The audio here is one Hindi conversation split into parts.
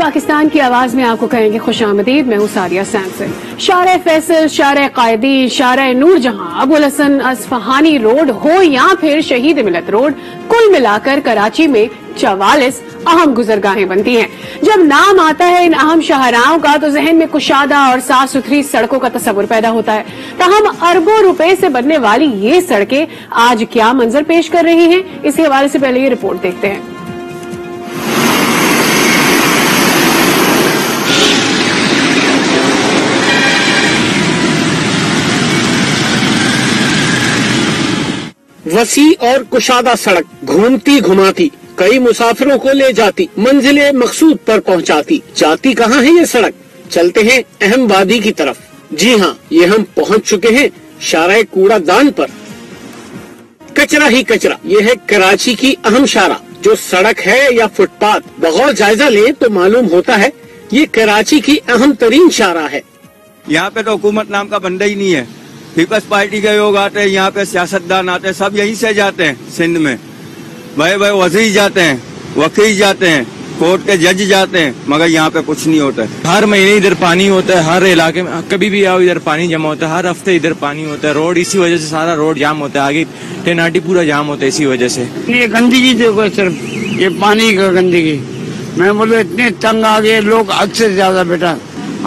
पाकिस्तान की आवाज में आपको कहेंगे खुशामदीद। मैं हूँ सारिया सैमसन। शारे फैसल, शारे कायदीन, शारे नूरजहां, अबुल हसन असफहानी रोड हो या फिर शहीद मिलत रोड, कुल मिलाकर कराची में 44 अहम गुजरगाहें बनती हैं। जब नाम आता है इन अहम शाहराहों का तो जहन में कुशादा और साफ सुथरी सड़कों का तस्वुर पैदा होता है। ताहम अरबों रुपए से बनने वाली ये सड़कें आज क्या मंजर पेश कर रही हैं, इसके हवाले से पहले ये रिपोर्ट देखते हैं। वसी और कुशादा सड़क घूमती घुमाती कई मुसाफिरों को ले जाती, मंजिले मकसूद पर पहुंचाती। जाती कहाँ है ये सड़क? चलते हैं अहम वादी की तरफ। जी हाँ, ये हम पहुंच चुके हैं शारा कूड़ादान पर। कचरा ही कचरा, ये है कराची की अहम शारा। जो सड़क है या फुटपाथ, बगौर जायजा ले तो मालूम होता है ये कराची की अहम तरीन शारा है। यहाँ पे तो हुकूमत नाम का बंदा ही नहीं है। पीपल्स पार्टी के लोग आते हैं, यहाँ पे सियासतदान आते हैं, सब यहीं से जाते हैं। सिंध में बड़े बड़े वजीर जाते हैं, वकील जाते हैं, कोर्ट के जज जाते हैं, मगर यहाँ पे कुछ नहीं होता है। हर महीने इधर पानी होता है, हर इलाके में कभी भी आओ इधर पानी जमा होता है, हर हफ्ते इधर पानी होता है। रोड इसी वजह से सारा रोड जाम होता है, आगे टेनाटी पूरा जाम होता है इसी वजह से। ये गंदगी देखो, सिर्फ ये पानी का गंदगी। मैं बोलो इतने तंग आ गए लोग हद से ज्यादा बेटा।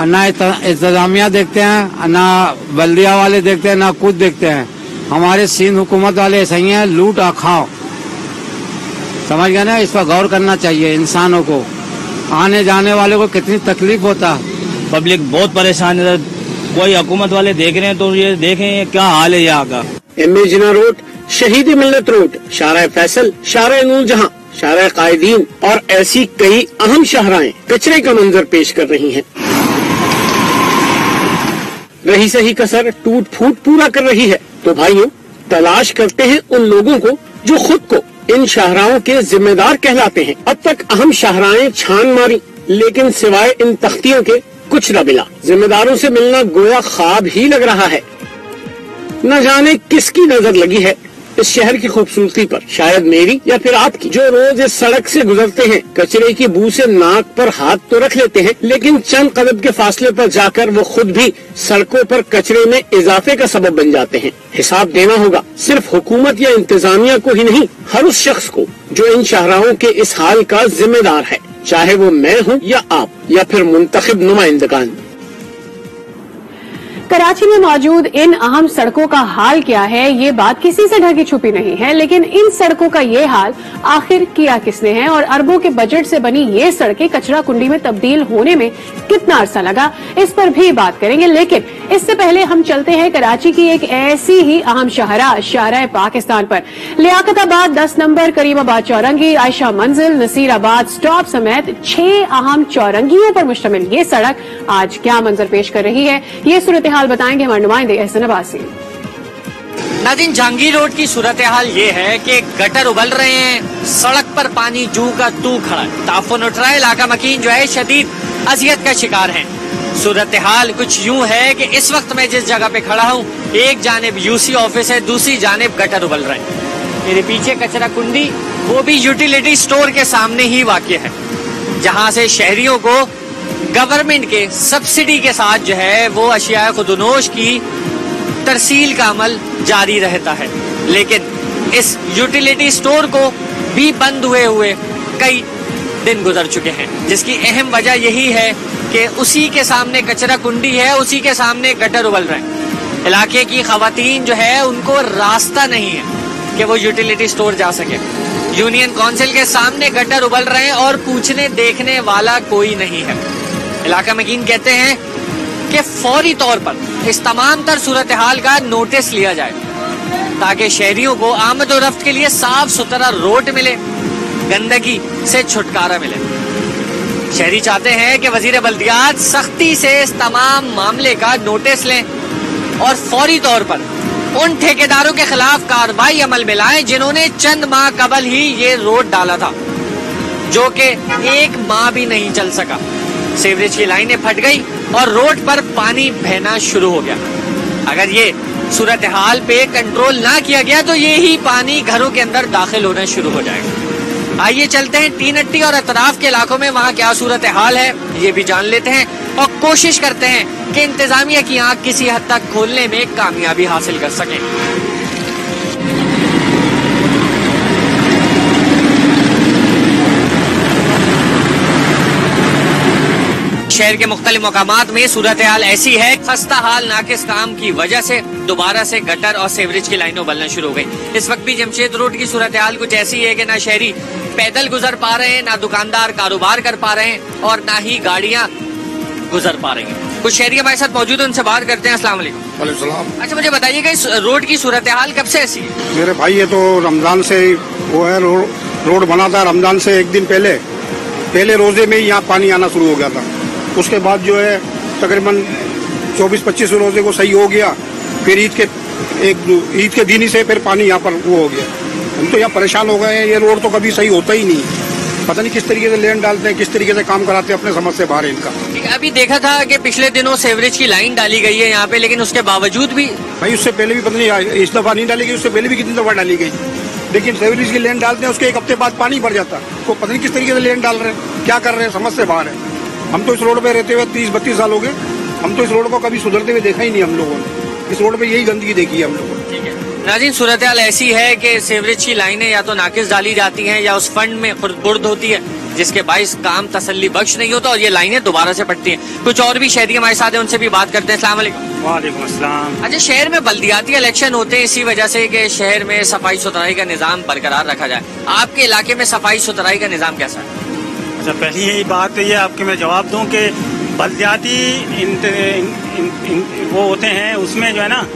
ना इंतजामिया देखते हैं, ना बल्दिया वाले देखते हैं, ना कुछ देखते हैं। हमारे सिंध हुकूमत वाले ऐसे ही हैं, लूट और खाओ। समझ गए ना? इस पर गौर करना चाहिए। इंसानों को, आने जाने वाले को कितनी तकलीफ होता है। पब्लिक बहुत परेशान है। कोई हुकूमत वाले देख रहे हैं तो ये देखें क्या हाल है यहाँ का। एम ए जिना रोड, शहीद मिलत रोड, शारा फैसल, शारा नूरजहां, शारा कायदीन और ऐसी कई अहम शाहराएं कचरे का मंजर पेश कर रही हैं। रही सही कसर टूट फूट पूरा कर रही है। तो भाइयों, तलाश करते हैं उन लोगों को जो खुद को इन शाहराओं के जिम्मेदार कहलाते हैं। अब तक अहम शाहराएं छान मारी, लेकिन सिवाय इन तख्तियों के कुछ न मिला। जिम्मेदारों से मिलना गोया ख्वाब ही लग रहा है। न जाने किसकी नजर लगी है इस शहर की खूबसूरती पर, शायद मेरी या फिर आपकी, जो रोज इस सड़क से गुजरते हैं। कचरे की बू से नाक पर हाथ तो रख लेते हैं, लेकिन चंद कदम के फासले पर जाकर वो खुद भी सड़कों पर कचरे में इजाफे का सबब बन जाते हैं। हिसाब देना होगा सिर्फ हुकूमत या इंतजामिया को ही नहीं, हर उस शख्स को जो इन शाहराहों के इस हाल का जिम्मेदार है, चाहे वो मैं हूँ या आप या फिर मुंतखब नुमाइंदगान। कराची में मौजूद इन अहम सड़कों का हाल क्या है, ये बात किसी से ढकी छुपी नहीं है। लेकिन इन सड़कों का ये हाल आखिर किया किसने है और अरबों के बजट से बनी ये सड़कें कचरा कुंडी में तब्दील होने में कितना अरसा लगा, इस पर भी बात करेंगे। लेकिन इससे पहले हम चलते हैं कराची की एक ऐसी ही अहम शाहरा, शाहरा पाकिस्तान पर। लियाकताबाद 10 नंबर, करीमाबाद चौरंगी, आयशा मंजिल, नसीराबाद स्टॉप समेत 6 अहम चौरंगियों पर मुश्तमिल ये सड़क आज क्या मंजर पेश कर रही है, ये सूरत हाल बताएंगे हमारे नुमाइंदे एहसन अब्बासी। नाज़रीन, जहांगीर रोड की सूरत हाल ये है कि गटर उबल रहे हैं, सड़क पर पानी जू का तू खड़ा है, ताफुन उठ रहा है, इलाका मकीन जो है शदीद अजियत का शिकार है। सूरत हाल कुछ यूं है कि इस वक्त मैं जिस जगह पे खड़ा हूँ, एक जानिब यूसी ऑफिस है, दूसरी जानिब गटर उबल रहे हैं। मेरे पीछे कचरा कुंडी, वो भी यूटिलिटी स्टोर के सामने ही वाक़ है, जहाँ से शहरियों को गवर्नमेंट के सब्सिडी के साथ जो है वो अशिया खुदनोश की तरसील का अमल जारी रहता है। लेकिन इस यूटिलिटी स्टोर को भी बंद हुए कई दिन गुजर चुके हैं, जिसकी अहम वजह यही है कि उसी के सामने कचरा कुंडी है, उसी के सामने गटर उबल रहे हैं। इलाके की खवातीन जो है उनको रास्ता नहीं है कि वो यूटिलिटी स्टोर जा सके। यूनियन काउंसिल के सामने गटर उबल रहे हैं और पूछने देखने वाला कोई नहीं है। इलाका मकीन कहते हैं कि फौरी तौर पर इस तमाम तर सूरत हाल का नोटिस लिया जाए ताकि शहरियों को आमद और रफ्त के लिए साफ सुथरा रोड मिले, गंदगी से छुटकारा मिले। शहरी चाहते हैं कि वजीर बल्दियात सख्ती से इस तमाम मामले का नोटिस लें और फौरी तौर पर उन ठेकेदारों के खिलाफ कार्रवाई अमल में लाएं जिन्होंने चंद माह कबल ही ये रोड डाला था, जो कि 1 माह भी नहीं चल सका। सीवरेज की लाइनें फट गई और रोड पर पानी बहना शुरू हो गया। अगर ये सूरत हाल पे कंट्रोल ना किया गया तो ये ही पानी घरों के अंदर दाखिल होना शुरू हो जाएगा। आइए चलते हैं टीनट्टी और अतराफ के इलाकों में, वहाँ क्या सूरत हाल है ये भी जान लेते हैं और कोशिश करते हैं कि इंतजामिया की आंख किसी हद तक खोलने में कामयाबी हासिल कर सकें। शहर के मुख्तलिफ मकामात में सूरत हाल ऐसी है, खस्ता हाल नाकिस काम की वजह से दोबारा से गटर और सीवरेज की लाइनें उबलना शुरू हो गई। इस वक्त भी जमशेद रोड की सूरत हाल कुछ ऐसी है कि ना शहरी पैदल गुजर पा रहे हैं, ना दुकानदार कारोबार कर पा रहे हैं और ना ही गाड़ियां गुजर पा रही हैं। कुछ शहरी हमारे साथ मौजूद है, उनसे बात करते हैं। अस्सलाम वालेकुम। वालेकुम सलाम। अच्छा, मुझे बताइएगा इस रोड की सूरत हाल कब से ऐसी है? मेरे भाई ये तो रमजान से वो है, रोड बना था रमजान से एक दिन पहले रोजे में ही यहाँ पानी आना शुरू हो गया था। उसके बाद जो है तकरीबन 24-25 रोजे को सही हो गया, फिर ईद के दिन ही से फिर पानी यहाँ पर वो हो गया। हम तो यहाँ परेशान हो गए हैं, ये रोड तो कभी सही होता ही नहीं, पता नहीं किस तरीके से लेन डालते हैं, किस तरीके से काम कराते हैं, अपने समझ से बाहर है इनका। अभी देखा था कि पिछले दिनों सीवरेज की लाइन डाली गई है यहाँ पे, लेकिन उसके बावजूद भी भाई उससे पहले भी पता नहीं इस दफा नहीं डाली गई, उससे पहले भी कितनी दफा डाली गई, लेकिन सीवरेज की लेन डालते हैं उसके एक हफ्ते बाद पानी भर जाता है। तो पता नहीं किस तरीके से लेन डाल रहे हैं, क्या कर रहे हैं, समझ से बाहर है। हम तो इस रोड पे रहते हुए 30-32 साल हो गए, हम तो इस रोड को कभी सुधरते हुए देखा ही नहीं हम लोगों ने। इस रोड पे यही गंदगी देखी है हम लोगों ने। ठीक है नाज़रीन, सूरत हाल ऐसी है कि सीवरेज की लाइनें या तो नाकिस डाली जाती हैं या उस फंड में खुर्द-बुर्द होती है, जिसके बाइस काम तसल्ली बख्श नहीं होता और ये लाइनें दोबारा से पड़ती हैं। कुछ और भी शहरी हमारे साथ हैं, उनसे भी बात करते हैं। अस्सलाम वालेकुम। वालेकुम अस्सलाम। अच्छा, शहर में बल्दियाती इलेक्शन होते हैं इसी वजह से कि शहर में सफाई सुथराई का निजाम बरकरार रखा जाए। आपके इलाके में सफाई सुथराई का निजाम कैसा है? अच्छा, पहली यही बात ये आपके मैं जवाब दूं कि बल्दियाती वो होते हैं, उसमें जो है ना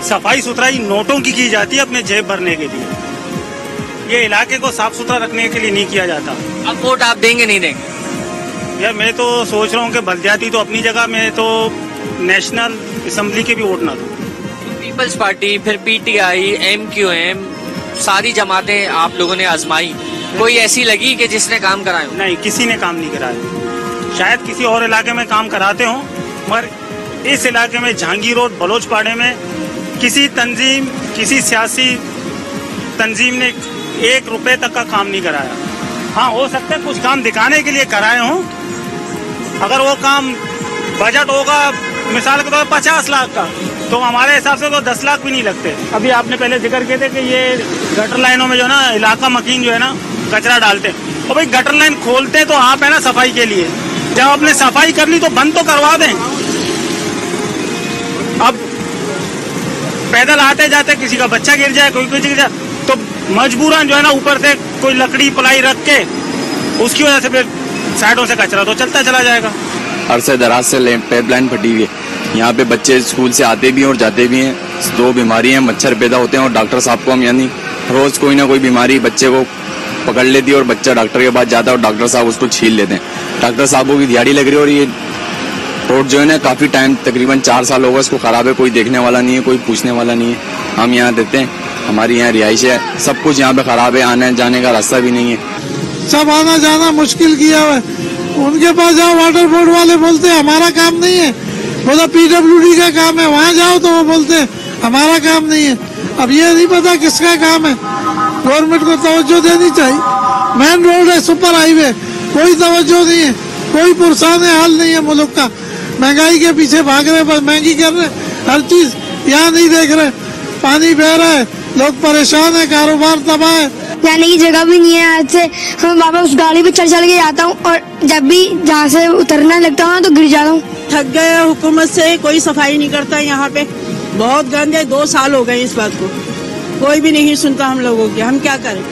सफाई सुथराई नोटों की जाती है अपने जेब भरने के लिए, ये इलाके को साफ सुथरा रखने के लिए नहीं किया जाता। अब वोट आप देंगे नहीं देंगे? यार मैं तो सोच रहा हूँ कि बल्दियाती तो अपनी जगह में, तो नेशनल असेंबली के भी वोट ना दो। पीपल्स पार्टी, फिर पीटीआई, MQM, सारी जमातें आप लोगों ने आजमाई, कोई ऐसी लगी कि जिसने काम कराया? नहीं, किसी ने काम नहीं कराया। शायद किसी और इलाके में काम कराते हों, मगर इस इलाके में जहांगीर रोड बलोचपाड़े में किसी तंजीम, किसी सियासी तंजीम ने 1 रुपए तक का काम नहीं कराया। हाँ, हो सकता है कुछ काम दिखाने के लिए कराए हों, अगर वो काम बजट होगा मिसाल के तौर पर 50 लाख का, तो हमारे हिसाब से तो 10 लाख भी नहीं लगते। अभी आपने पहले जिक्र किए थे कि ये गटर लाइनों में जो ना इलाका मकीन जो है ना कचरा डालते हैं, और भाई गटर लाइन खोलते तो आप है ना सफाई के लिए, जब आपने सफाई करनी तो बंद तो करवा दें। अब पैदल आते जाते किसी का बच्चा गिर जाए, कोई गिर जाए, तो मजबूरन जो है ना ऊपर से कोई लकड़ी पलाई रख के उसकी वजह से फिर साइडों से कचरा तो चलता चला जाएगा। अरसे दराज से पाइपलाइन फटी हुई है, यहाँ पे बच्चे स्कूल से आते भी हैं और जाते भी हैं, 2 बीमारियां, मच्छर पैदा होते हैं और डॉक्टर साहब को हम यानी रोज कोई ना कोई बीमारी बच्चे को पकड़ लेती है और बच्चा डॉक्टर के पास जाता है और डॉक्टर साहब उसको छील लेते हैं। डॉक्टर साहबों की दिहाड़ी लग रही है और ये रोड जो है ना काफी टाइम, तकरीबन 4 साल होगा इसको खराब है, कोई देखने वाला नहीं है, कोई पूछने वाला नहीं है। हम यहाँ रहते हैं, हमारी यहाँ रिहाइश है, सब कुछ यहाँ पे खराब है, आने जाने का रास्ता भी नहीं है, सब आना जाना मुश्किल किया हुआ है। उनके पास जाओ, वाटर बोर्ड वाले बोलते हैं हमारा काम नहीं है, बोला PWD का काम है, वहाँ जाओ तो वो बोलते हैं हमारा काम नहीं है। अब ये नहीं पता किसका काम है, गवर्नमेंट को तवज्जो देनी चाहिए। मेन रोड है, सुपर हाईवे, कोई तवज्जो नहीं है, कोई पुरसान हाल नहीं है मुल्क का। महंगाई के पीछे भाग रहे, बस महंगी कर रहे, हर चीज यहाँ नहीं देख रहे। पानी बह रहा है, लोग परेशान है, कारोबार तबाह है, जाने की जगह भी नहीं है। आज से हम वापस गाड़ी पे चल के जाता हूँ और जब भी जहाँ से उतरना लगता हूँ तो गिर जाता हूँ। थक गए, हुकूमत से कोई सफाई नहीं करता यहाँ पे, बहुत गंद है। 2 साल हो गए इस बात को, कोई भी नहीं सुनता हम लोगों की। हम क्या करें,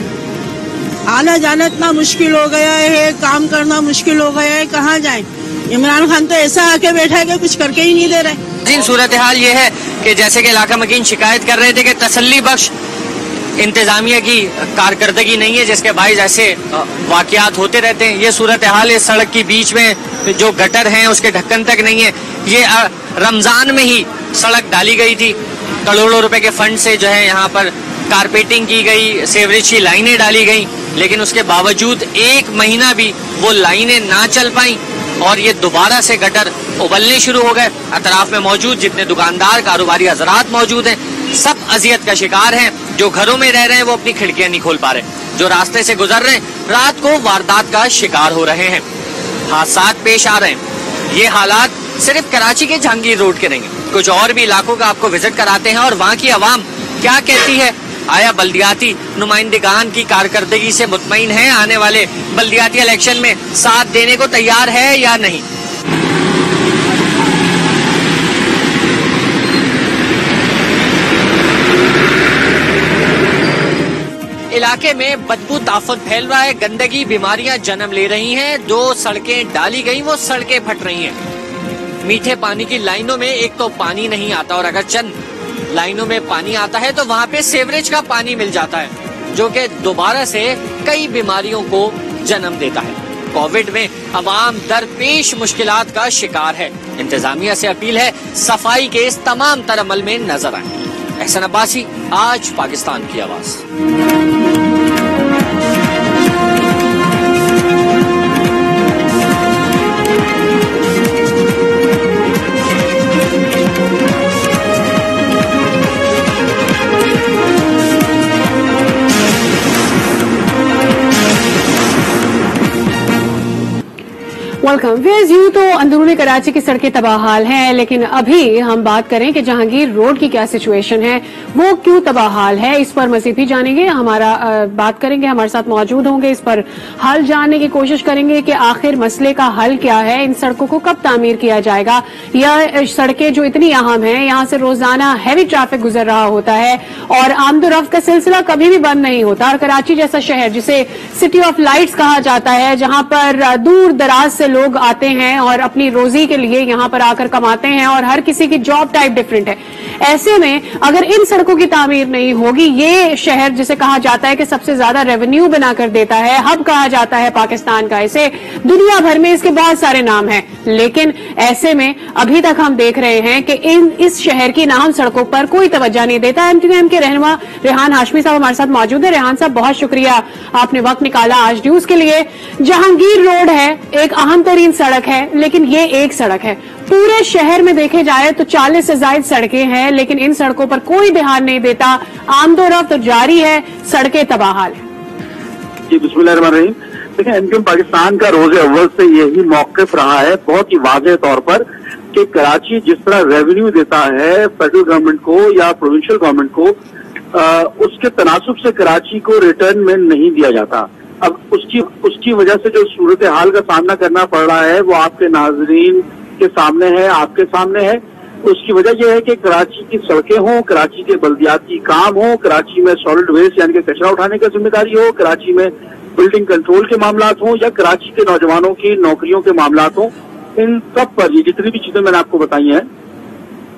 आना जाना इतना मुश्किल हो गया है, काम करना मुश्किल हो गया है, कहाँ जाएं। इमरान खान तो ऐसा आके बैठा है कि कुछ करके ही नहीं दे रहे। सूरत हाल ये है कि जैसे कि इलाका मकीन शिकायत कर रहे थे कि तसल्ली बख्श इंतजामिया की कारकर्दगी नहीं है, जिसके बाइस ऐसे वाकयात होते रहते हैं। ये सूरत हाल है, सड़क के बीच में जो गटर हैं उसके ढक्कन तक नहीं है। ये रमजान में ही सड़क डाली गई थी, करोड़ों रुपए के फंड से जो है यहाँ पर कारपेटिंग की गई, सीवरेज की लाइनें डाली गई, लेकिन उसके बावजूद 1 महीना भी वो लाइनें ना चल पाई और ये दोबारा से गटर उबलने शुरू हो गए। अतराफ में मौजूद जितने दुकानदार, कारोबारी हजरात मौजूद हैं, सब अजियत का शिकार हैं। जो घरों में रह रहे हैं वो अपनी खिड़कियां नहीं खोल पा रहे। जो रास्ते से गुजर रहे हैं रात को वारदात का शिकार हो रहे हैं, हादसा पेश आ रहे हैं। ये हालात सिर्फ कराची के जहांगीर रोड के नहीं, कुछ और भी इलाकों का आपको विजिट कराते हैं और वहाँ की आवाम क्या कहती है। आया बल्दियाती नुमाइंदगान की कारकर्दगी से मुतमईन है, आने वाले बल्दियाती इलेक्शन में साथ देने को तैयार है या नहीं। इलाके में बदबू ताफुन फैल रहा है, गंदगी बीमारियां जन्म ले रही हैं। जो सड़कें डाली गई वो सड़कें फट रही हैं। मीठे पानी की लाइनों में एक तो पानी नहीं आता और अगर चंद लाइनों में पानी आता है तो वहाँ पे सीवरेज का पानी मिल जाता है, जो कि दोबारा से कई बीमारियों को जन्म देता है। कोविड में अवाम दरपेश मुश्किलात का शिकार है। इंतजामिया से अपील है सफाई के इस तमाम तर अमल में नजर आए। एहसन अब्बासी, आज पाकिस्तान की आवाज। वेलकम। वेज यू तो अंदरूनी कराची की सड़कें तबाहाल हैं, लेकिन अभी हम बात करें कि जहांगीर रोड की क्या सिचुएशन है, वो क्यों तबाहाल है, इस पर मजीद भी जानेंगे। बात करेंगे, हमारे साथ मौजूद होंगे, इस पर हल जानने की कोशिश करेंगे कि आखिर मसले का हल क्या है, इन सड़कों को कब तामीर किया जाएगा। यह सड़कें जो इतनी अहम हैं, यहाँ से रोजाना हैवी ट्रैफिक गुजर रहा होता है और आमदोरफ्त का सिलसिला कभी भी बंद नहीं होता। और कराची जैसा शहर जिसे सिटी ऑफ लाइट्स कहा जाता है, जहां पर दूर दराज से लोग आते हैं और अपनी रोजी के लिए यहां पर आकर कमाते हैं और हर किसी की जॉब टाइप डिफरेंट है। ऐसे में अगर इन सड़कों की तामीर नहीं होगी, ये शहर जिसे कहा जाता है कि सबसे ज्यादा रेवेन्यू बनाकर देता है, हब कहा जाता है पाकिस्तान का, इसे दुनिया भर में इसके बहुत सारे नाम हैं, लेकिन ऐसे में अभी तक हम देख रहे हैं कि इस शहर की नाम सड़कों पर कोई तवज्जो नहीं देता। एमटीएम के रहनुमा रेहान हाशमी साहब हमारे साथ मौजूद है। रेहान साहब, बहुत शुक्रिया, आपने वक्त निकाला आज न्यूज के लिए। जहांगीर रोड है, एक अहम तरीन सड़क है, लेकिन ये एक सड़क है। पूरे शहर में देखे जाए तो 40 से ज्यादा सड़कें हैं, लेकिन इन सड़कों पर कोई ध्यान नहीं देता। आमदोरफ्त तो जारी है, सड़कें तबाहाल है। जी, बिस्मिल्लाहिर्रहमानिर्रहीम। देखिए, एमटीएम पाकिस्तान का रोज़े अव्वल से यही मौक़िफ़ रहा है, बहुत ही वाज़ेह तौर पर, कि कराची जिस तरह रेवेन्यू देता है फेडरल गवर्नमेंट को या प्रोविंशियल गवर्नमेंट को, उसके तनासुब से कराची को रिटर्न में नहीं दिया जाता। अब उसकी वजह से जो सूरत हाल का सामना करना पड़ रहा है वो आपके नाजरीन के सामने है, आपके सामने है। उसकी वजह यह है कि कराची की सड़कें हों, कराची के बल्दियाती काम हो, कराची में सॉलिड वेस्ट यानी कि कचरा उठाने की जिम्मेदारी हो, कराची में बिल्डिंग कंट्रोल के मामलात हों या कराची के नौजवानों की नौकरियों के मामलात हों, इन सब पर ये जितनी भी चीजें मैंने आपको बताई हैं,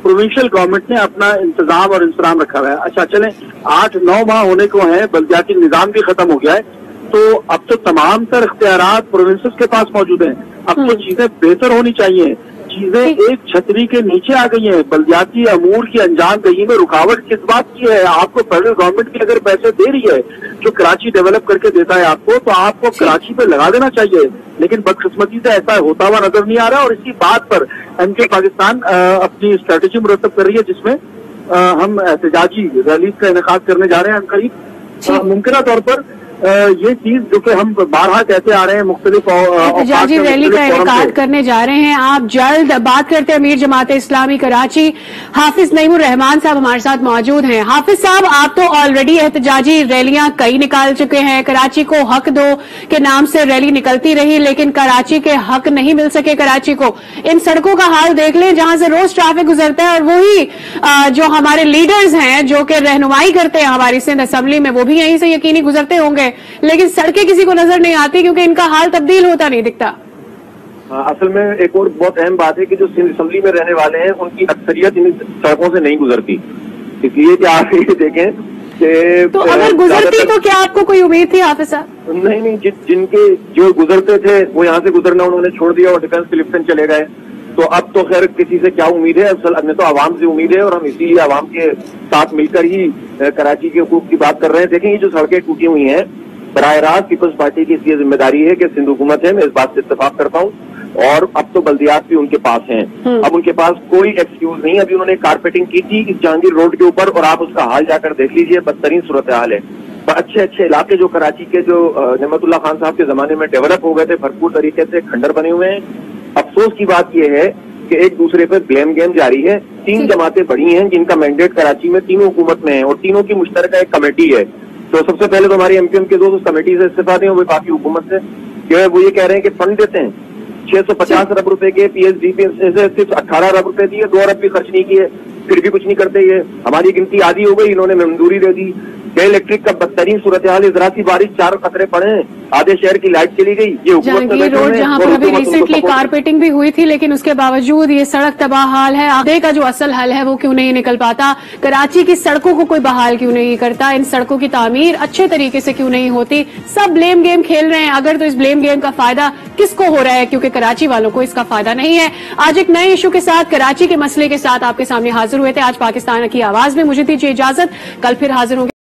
प्रोविंशियल गवर्नमेंट ने अपना इंतजाम और इंतजाम रखा हुआ है। अच्छा चलें, 8-9 माह होने को है, बल्दियाती निजाम भी खत्म हो गया है, तो अब तो तमाम तर इख्तियारात प्रोविंसेस के पास मौजूद हैं। अब तो चीजें बेहतर होनी चाहिए। चीजें एक छतरी के नीचे आ गई हैं। बल्दियाती अमूर की अंजाम दही में रुकावट किस बात की है? आपको फेडरल गवर्नमेंट की अगर पैसे दे रही है, जो कराची डेवलप करके देता है आपको, तो आपको कराची पे लगा देना चाहिए। लेकिन बदकिस्मती से ऐसा होता हुआ नजर नहीं आ रहा और इसी बात पर एमके पाकिस्तान अपनी स्ट्रेटेजी मुरतब कर रही है, जिसमें हम एहतजाजी रैली का इनेकाद करने जा रहे हैं करीब। मुमकिन तौर पर ये चीज जो कि हम बारहा कहते आ रहे हैं, मुख्तलिफ एहतजाजी रैली का इनेकाद करने जा रहे हैं आप जल्द। बात करते हैं अमीर जमात इस्लामी कराची, हाफिज नईमुर रहमान साहब हमारे साथ मौजूद हैं। हाफिज साहब, आप तो ऑलरेडी एहतजाजी रैलियां कई निकाल चुके हैं। कराची को हक दो के नाम से रैली निकलती रही, लेकिन कराची के हक नहीं मिल सके कराची को। इन सड़कों का हाल देख लें, जहां से रोज ट्रैफिक गुजरता है, और वही जो हमारे लीडर्स हैं जो कि रहनुमाई करते हैं हमारी सिंध असेंबली में, वो भी यहीं से यकीनी गुजरते होंगे, लेकिन सड़कें किसी को नजर नहीं आती क्योंकि इनका हाल तब्दील होता नहीं दिखता। असल में एक और बहुत अहम बात है कि जो सिंध असेंबली में रहने वाले हैं उनकी अक्सरियत इन सड़कों से नहीं गुजरती, इसलिए कि आप ये देखें कि तो अगर गुजरती तो क्या आपको कोई उम्मीद थी हाफिज साहब? नहीं, जिनके जो गुजरते थे वो यहाँ से गुजरना उन्होंने छोड़ दिया और डिफेंस के लिफ्टन चले गए। तो अब तो खैर किसी से क्या उम्मीद है, असल अब तो आवाम से उम्मीद है और हम इसीलिए आवाम के साथ मिलकर ही कराची के हुकूक की बात कर रहे हैं। देखें, ये जो सड़कें टूटी हुई हैं, बराह रास्त पीपल्स पार्टी की इसलिए जिम्मेदारी है कि सिंध हुकूमत है, मैं इस बात से इत्तेफाक करता हूँ, और अब तो बल्दियात भी उनके पास हैं। अब उनके पास कोई एक्सक्यूज नहीं। अभी उन्होंने कारपेटिंग की थी इस जहांगीर रोड के ऊपर और आप उसका हाल जाकर देख लीजिए, बदतरीन सूरत हाल है। अच्छे अच्छे इलाके जो कराची के जो नेमतुल्लाह खान साहब के जमाने में डेवलप हो गए थे, भरपूर तरीके से खंडर बने हुए हैं। अफसोस की बात यह है कि एक दूसरे पर ब्लेम गेम जारी है। 3 जमातें बड़ी हैं जिनका मैंडेट कराची में तीनों हुकूमत में है और तीनों की मुश्तरका एक कमेटी है। तो सबसे पहले तो हमारे एमपीएम के दोस्त उस कमेटी से इस्तीफा दें, वो बाकी हुकूमत से जो है वो ये कह रहे हैं कि फंड देते हैं 650 अरब रुपए के पीएचडी पे सिर्फ 18 अरब रुपए दिए, 2 अरब भी खर्च नहीं किए, फिर भी कुछ नहीं करते। ये हमारी गिनती आधी हो गई, इन्होंने मंजूरी दे दी। इलेक्ट्रिक का बदतरीन सूरत हाल, जरा सी बारिश 4 कतरे पड़े, आधे शहर की लाइट चली गई। ये जहांगीर रोड जहां पर अभी रिसेंटली कारपेटिंग भी हुई थी, लेकिन उसके बावजूद ये सड़क तबाह हाल है। आगे का जो असल हल है वो क्यों नहीं निकल पाता? कराची की सड़कों को कोई बहाल क्यों नहीं करता? इन सड़कों की तामीर अच्छे तरीके से क्यों नहीं होती? सब ब्लेम गेम खेल रहे हैं। अगर तो इस ब्लेम गेम का फायदा किसको हो रहा है? क्योंकि कराची वालों को इसका फायदा नहीं है। आज एक नए इशू के साथ, कराची के मसले के साथ आपके सामने हाजिर हुए थे। आज पाकिस्तान की आवाज में मुझे दीजिए इजाजत, कल फिर हाजिर होंगे।